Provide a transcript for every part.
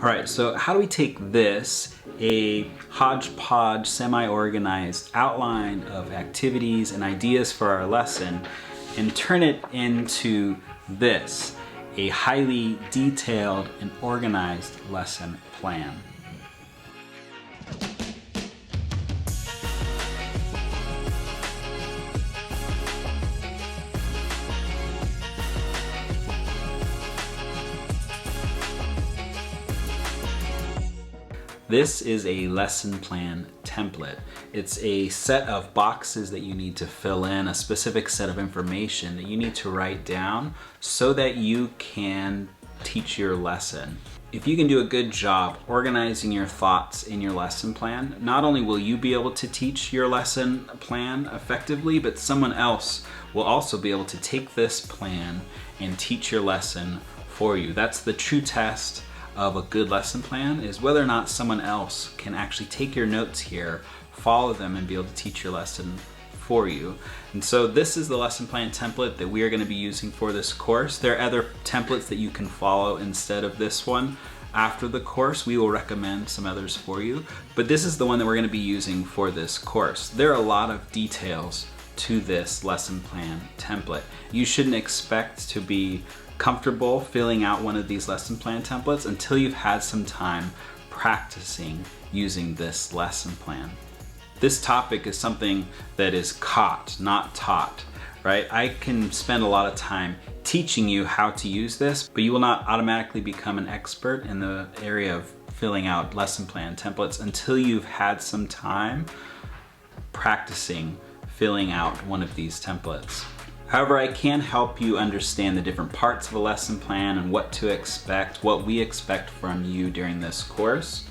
All right, so how do we take this, a hodgepodge, semi-organized outline of activities and ideas for our lesson, and turn it into this, a highly detailed and organized lesson plan? This is a lesson plan template. It's a set of boxes that you need to fill in, a specific set of information that you need to write down so that you can teach your lesson. If you can do a good job organizing your thoughts in your lesson plan, not only will you be able to teach your lesson plan effectively, but someone else will also be able to take this plan and teach your lesson for you. That's the true test of a good lesson plan, is whether or not someone else can actually take your notes here, follow them, and be able to teach your lesson for you. And so this is the lesson plan template that we are going to be using for this course. There are other templates that you can follow instead of this one. After the course, we will recommend some others for you, but this is the one that we're going to be using for this course. There are a lot of details to this lesson plan template. You shouldn't expect to be comfortable filling out one of these lesson plan templates until you've had some time practicing using this lesson plan. This topic is something that is caught, not taught, right? I can spend a lot of time teaching you how to use this, but you will not automatically become an expert in the area of filling out lesson plan templates until you've had some time practicing filling out one of these templates. However, I can help you understand the different parts of a lesson plan and what to expect, what we expect from you during this course.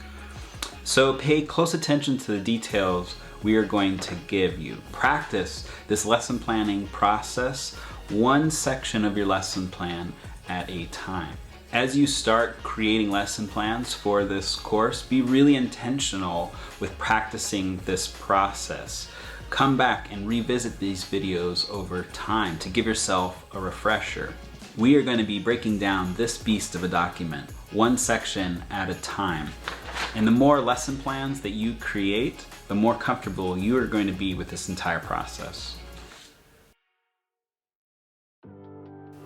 So pay close attention to the details we are going to give you. Practice this lesson planning process, one section of your lesson plan at a time. As you start creating lesson plans for this course, be really intentional with practicing this process. Come back and revisit these videos over time to give yourself a refresher. We are going to be breaking down this beast of a document, one section at a time. And the more lesson plans that you create, the more comfortable you are going to be with this entire process.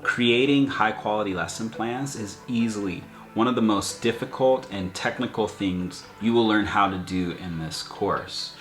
Creating high-quality lesson plans is easily one of the most difficult and technical things you will learn how to do in this course.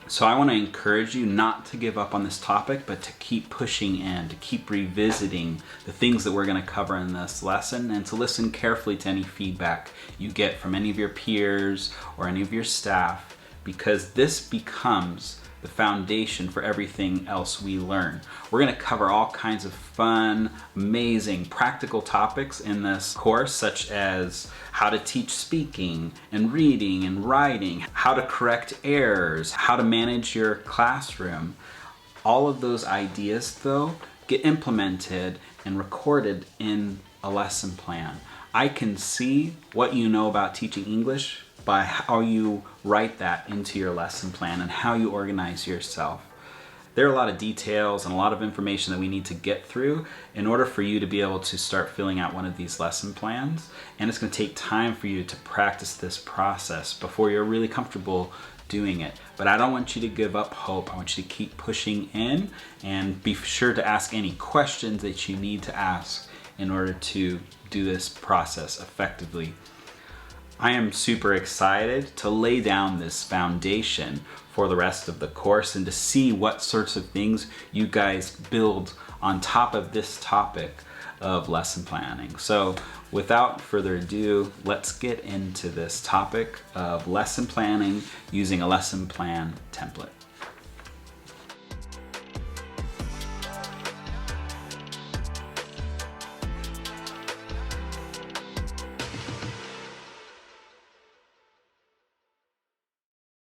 So I want to encourage you not to give up on this topic, but to keep pushing in, to keep revisiting the things that we're going to cover in this lesson, and to listen carefully to any feedback you get from any of your peers or any of your staff, because this becomes the foundation for everything else we learn. We're going to cover all kinds of fun, amazing, practical topics in this course, such as how to teach speaking and reading and writing, how to correct errors, how to manage your classroom. All of those ideas, though, get implemented and recorded in a lesson plan. I can see what you know about teaching English by how you write that into your lesson plan and how you organize yourself. There are a lot of details and a lot of information that we need to get through in order for you to be able to start filling out one of these lesson plans. And it's going to take time for you to practice this process before you're really comfortable doing it. But I don't want you to give up hope. I want you to keep pushing in, and be sure to ask any questions that you need to ask in order to do this process effectively. I am super excited to lay down this foundation for the rest of the course and to see what sorts of things you guys build on top of this topic of lesson planning. So without further ado, let's get into this topic of lesson planning using a lesson plan template.